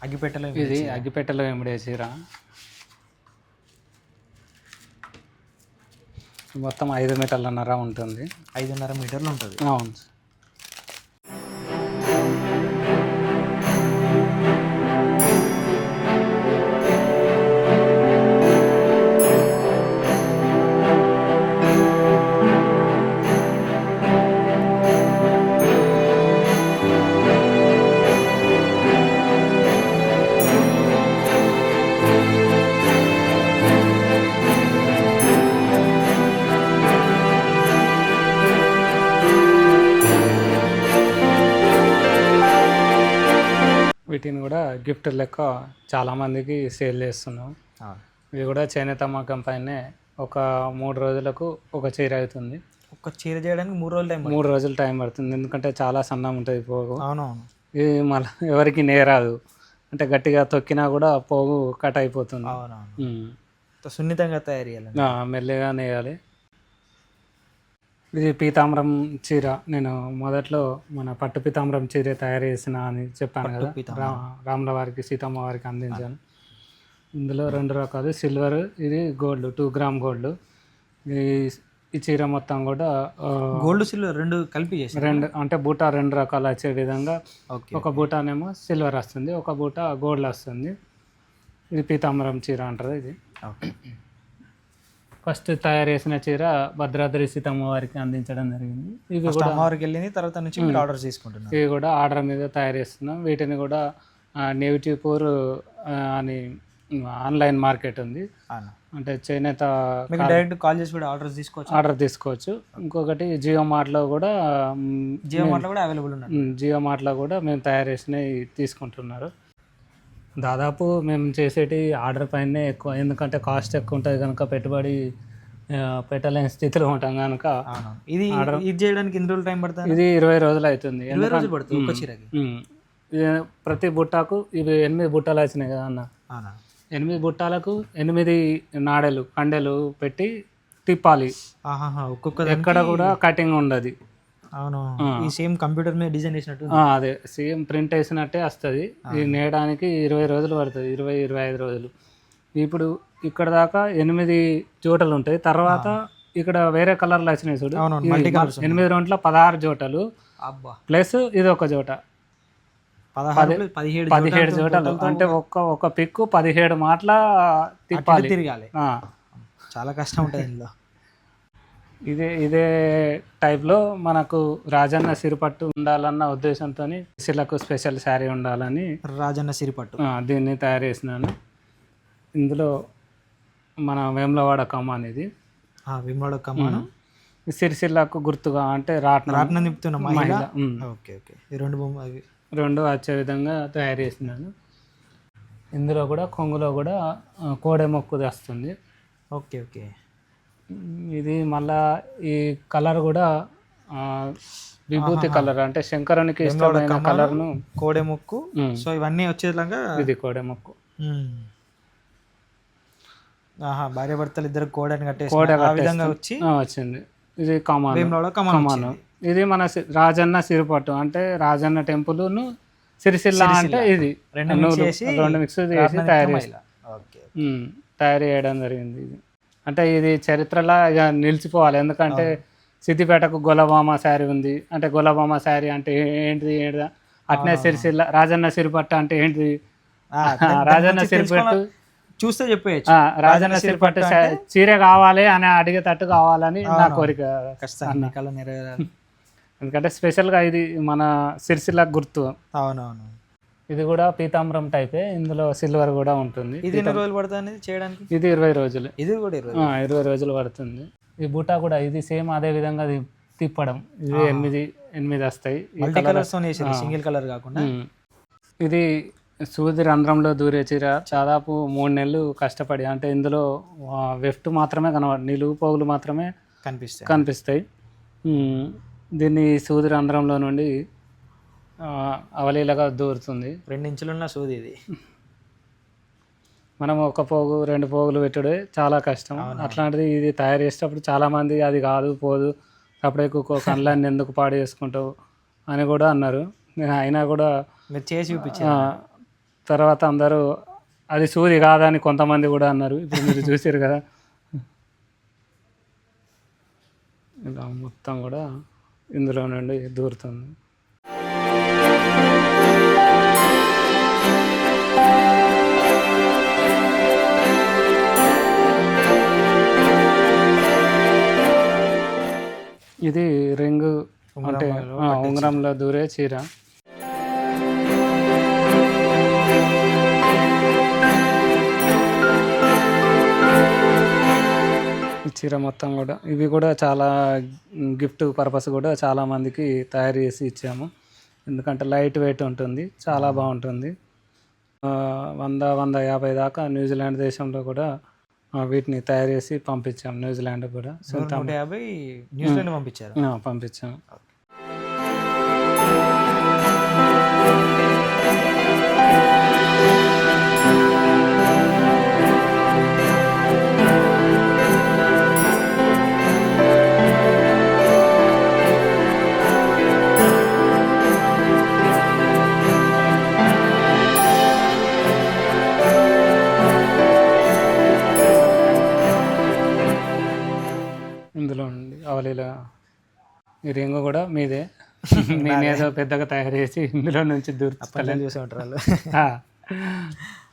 అగ్గిపెట్టెలో ఇది అగ్గిపెట్టెలో ఎమిడే చీర. మొత్తం 5 మీటర్లన్నర ఉంటుంది. 5.5 మీటర్లు ఉంటుంది. అవును. వీటిని కూడా గిఫ్ట్ లెక్క చాలామందికి సేల్ చేస్తున్నాం. ఇవి కూడా చేనేత కంపెనీ ఒక 3 రోజులకు ఒక చీర అవుతుంది. ఒక చీర చేయడానికి 3 రోజులు టైం 3 రోజులు టైం పడుతుంది, ఎందుకంటే చాలా సన్నం ఉంటుంది పోగు. అవునవును. ఇది మళ్ళీ ఎవరికి నేరాదు, అంటే గట్టిగా తొక్కినా కూడా పోగు కట్ అయిపోతుంది. అవునవును. సున్నితంగా తయారు చేయాలి, మెల్లగా నేయాలి. ఇది పీతాంబరం చీర. నేను మొదట్లో మన పట్టు పీతాంబరం చీర తయారు చేసిన అని చెప్పాను కదా, రాముల వారికి సీతమ్మ వారికి అందించాను. ఇందులో 2 రకాలు, సిల్వర్, ఇది గోల్డ్, 2 గ్రామ్ గోల్డ్. ఈ చీర మొత్తం కూడా గోల్డ్ సిల్వర్ 2 కలిపి చేసి 2 అంటే బూటా 2 రకాలు వచ్చే విధంగా. ఒక బూటానేమో సిల్వర్ వస్తుంది, ఒక బూటా గోల్డ్ వస్తుంది. ఇది పీతాంబరం చీర అంటారు. ఇది ఫస్ట్ తయారు చేసిన చీర భద్రాద్రి సీతమ్మ వారికి అందించడం జరిగింది. ఇవి కూడా అమ్మవారికి వెళ్ళింది, తర్వాత నుంచి మీరు ఆర్డర్ తీసుకుంటున్నారు. ఇవి కూడా ఆర్డర్ మీద తయారు చేస్తున్నాం. వీటిని కూడా నెగిటివ్పూర్ అని ఆన్లైన్ మార్కెట్ ఉంది, అంటే చేనేత డైరెక్ట్ కాల్ చేసి కూడా ఆర్డర్ తీసుకోవచ్చు. ఇంకొకటి జియో మార్ట్లో కూడా అవైలబుల్ ఉన్నాయి. జియో మార్ట్లో కూడా మేము తయారు చేసినవి తీసుకుంటున్నారు. దాదాపు మేము చేసేటి ఆర్డర్ పైనే ఎక్కువ, ఎందుకంటే కాస్ట్ ఎక్కువ ఉంటుంది కనుక పెట్టుబడి పెట్టలేని స్థితిలో ఉంటాం కనుక. ఇది చేయడానికి ఎన్ని రోజులు టైం పడుతుంది? ఇది 20 రోజులు అవుతుంది. 20 రోజులు పడుతుంది ఒక చీరకి. ప్రతి బుట్టాకు ఇవి 8 బుట్టాలు వచ్చినాయి కదా అన్న. 8 బుట్టాలకు 8 నాడెలు కండెలు పెట్టి తిప్పాలి. ఒక్కొక్క ఎక్కడ కూడా కటింగ్ ఉండదు. అవును, ఈ సేమ్ కంప్యూటర్ మీద డిజైన్ చేసినట్టు. అదే సేమ్ ప్రింట్ వేసినట్టే వస్తుంది. ఇది నేయడానికి 20 రోజులు పడుతుంది, 20-25 రోజులు. ఇప్పుడు ఇక్కడ దాకా 8 జోటలు ఉంటాయి. తర్వాత ఇక్కడ వేరే కలర్లు వచ్చినాయి చూడు, 8 రౌండ్ల 16 జోటలు ప్లస్ ఇది ఒక జోట, 17 జోటలు. అంటే ఒక పిక్కు 17 మాటల తిప్పాలి, తిరగాలి. చాలా కష్టం ఉంటుంది ఇందులో. ఇదే టైప్లో మనకు రాజన్న సిరిపట్టు ఉండాలన్న ఉద్దేశంతో శిలకు స్పెషల్ శారీ ఉండాలని రాజన్న సిరిపట్టు దీన్ని తయారు చేసినాను. ఇందులో మన వేములవాడ కమాన్, ఇది వేములవాడ కమాన్ సిరిసిల్లకు గుర్తుగా, అంటే రాట్నం నింపుతున్న మహిళ. రెండు వచ్చే విధంగా తయారు చేసినాను. ఇందులో కూడా కొంగులో కూడా కోడె మొక్కుది వస్తుంది. Okay okay. ఇది మళ్ళా ఈ కలర్ కూడా విభూతి కలర్, అంటే శంకరునికి ఇష్టమైన కలర్ను కోడె మొక్కు. సో ఇవన్నీ వచ్చేలాగా ఇది కోడె మొక్కు. భార్య భర్తలు ఇద్దరు కోడని వచ్చింది. ఇది కమాను. ఇది మన రాజన్న సిరిపట్టు, అంటే రాజన్న టెంపుల్ను సిరిసిల్ల, అంటే ఇది 2 మిక్స్ చేసి తయారు చేయడం జరిగింది. ఇది అంటే ఇది చరిత్రలా ఇక నిలిచిపోవాలి, ఎందుకంటే సిద్దిపేటకు గొల్లబామ శారీ ఉంది, అంటే గొల్లబామ శారీ అంటే ఏంటిది అట్నే సిరిసిల్ల రాజన్న సిరిపట్టు అంటే ఏంటిది, రాజన్న సిరిపట్టు చూస్తే చెప్పేయచ్చు. రాజన్న సిరిపట్టు చీర కావాలి అని అడిగేటట్టు కావాలని నా కోరిక. ఎందుకంటే స్పెషల్గా ఇది మన సిరిసిల్ల గుర్తు. అవునవును. ఇది కూడా పీతాంబరం టైపే, ఇందులో సిల్వర్ కూడా ఉంటుంది. ఇది ఎన్ని రోజులు పడుతుంది చేయడానికి? ఇది 20 రోజులు. ఇది కూడా 20 రోజులు పడుతుంది. ఈ బూటా కూడా ఇది సేమ్ అదే విధంగా తిప్పడం. ఇది 8 వస్తాయి, సింగిల్ కలర్ కాకుండా. ఇది సూది రంధ్రంలో దూరే చీర. దాదాపు 3 నెలలు కష్టపడి, అంటే ఇందులో వెఫ్ట్ మాత్రమే నిలువు పోగులు మాత్రమే కనిపిస్తాయి. దీన్ని సూది రంధ్రంలో నుండి అవలీలగా దూరుతుంది. 2 ఇంచులున్న సూది ఇది. మనం ఒక పోగు 2 పోగులు పెట్టుడే చాలా కష్టం. అట్లాంటిది ఇది తయారు చేసేటప్పుడు చాలామంది అది కాదు పోదు, అప్పుడే కళ్ళని ఎందుకు పాడు చేసుకుంటావు అని కూడా అన్నారు. నేను అయినా కూడా మీరు చేసి చూపించాను. తర్వాత అందరూ అది సూది కాదని కొంతమంది కూడా అన్నారు. ఇప్పుడు మీరు చూసారు కదా, ఇలా మొత్తం కూడా ఇందులో నుండి దూరుతుంది. ఇది రింగు అంటే ఉంగరంలో దూరే చీర. ఈ చీర మొత్తం కూడా ఇవి కూడా చాలా గిఫ్ట్ పర్పస్ కూడా చాలా మందికి తయారు చేసి ఇచ్చాము. ఎందుకంటే లైట్ వెయిట్ ఉంటుంది, చాలా బాగుంటుంది. 100-150 దాకా న్యూజిలాండ్ దేశంలో కూడా వీటిని తయారు చేసి పంపించాము. న్యూజిలాండ్ కూడా 150 న్యూజిలాండ్ పంపించారు. పంపించాము. ఇందులో నుండి అవలీల ఈ రింగు కూడా మీదే. నేనేదో పెద్దగా తయారు చేసి ఇందులో నుంచి అప్పట్లో చూసే ఉంటారు వాళ్ళు. దూర్చు